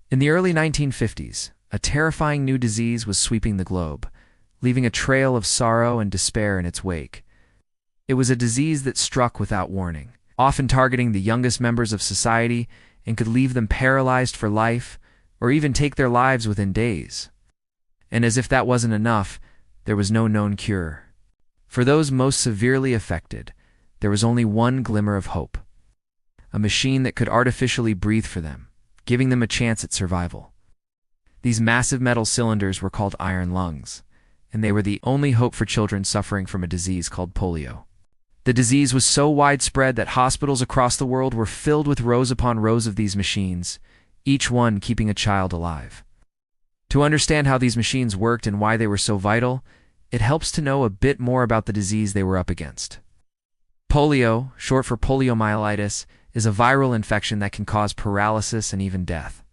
In the early 1950s, a terrifying new disease was sweeping the globe, leaving a trail of sorrow and despair in its wake. It was a disease that struck without warning, often targeting the youngest members of society and could leave them paralyzed for life or even take their lives within days. And as if that wasn't enough, there was no known cure. For those most severely affected, there was only one glimmer of hope: a machine that could artificially breathe for them, giving them a chance at survival. These massive metal cylinders were called iron lungs, and they were the only hope for children suffering from a disease called polio. The disease was so widespread that hospitals across the world were filled with rows upon rows of these machines, each one keeping a child alive. To understand how these machines worked and why they were so vital, it helps to know a bit more about the disease they were up against. Polio, short for poliomyelitis, is a viral infection that can cause paralysis and even death.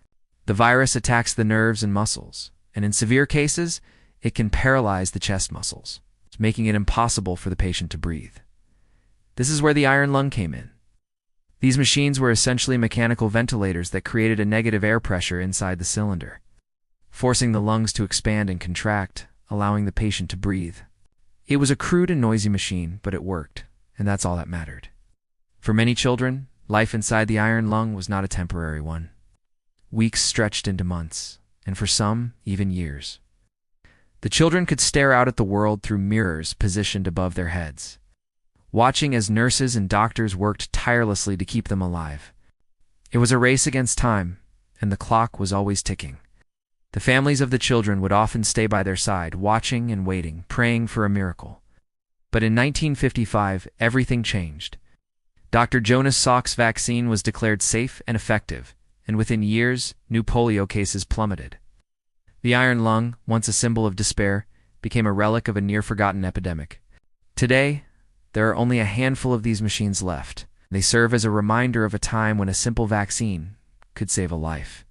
The virus attacks the nerves and muscles, and in severe cases, it can paralyze the chest muscles, making it impossible for the patient to breathe. This is where the iron lung came in. These machines were essentially mechanical ventilators that created a negative air pressure inside the cylinder, forcing the lungs to expand and contract, allowing the patient to breathe. It was a crude and noisy machine, but it worked, and that's all that mattered. For many children, life inside the iron lung was not a temporary one. Weeks stretched into months, and for some, even years. The children could stare out at the world through mirrors positioned above their heads, watching as nurses and doctors worked tirelessly to keep them alive. It was a race against time, and the clock was always ticking. The families of the children would often stay by their side, watching and waiting, praying for a miracle. But in 1955, everything changed. Dr. Jonas Salk's vaccine was declared safe and effective, and within years, new polio cases plummeted. The iron lung, once a symbol of despair, became a relic of a near-forgotten epidemic. Today, there are only a handful of these machines left. They serve as a reminder of a time when a simple vaccine could save a life.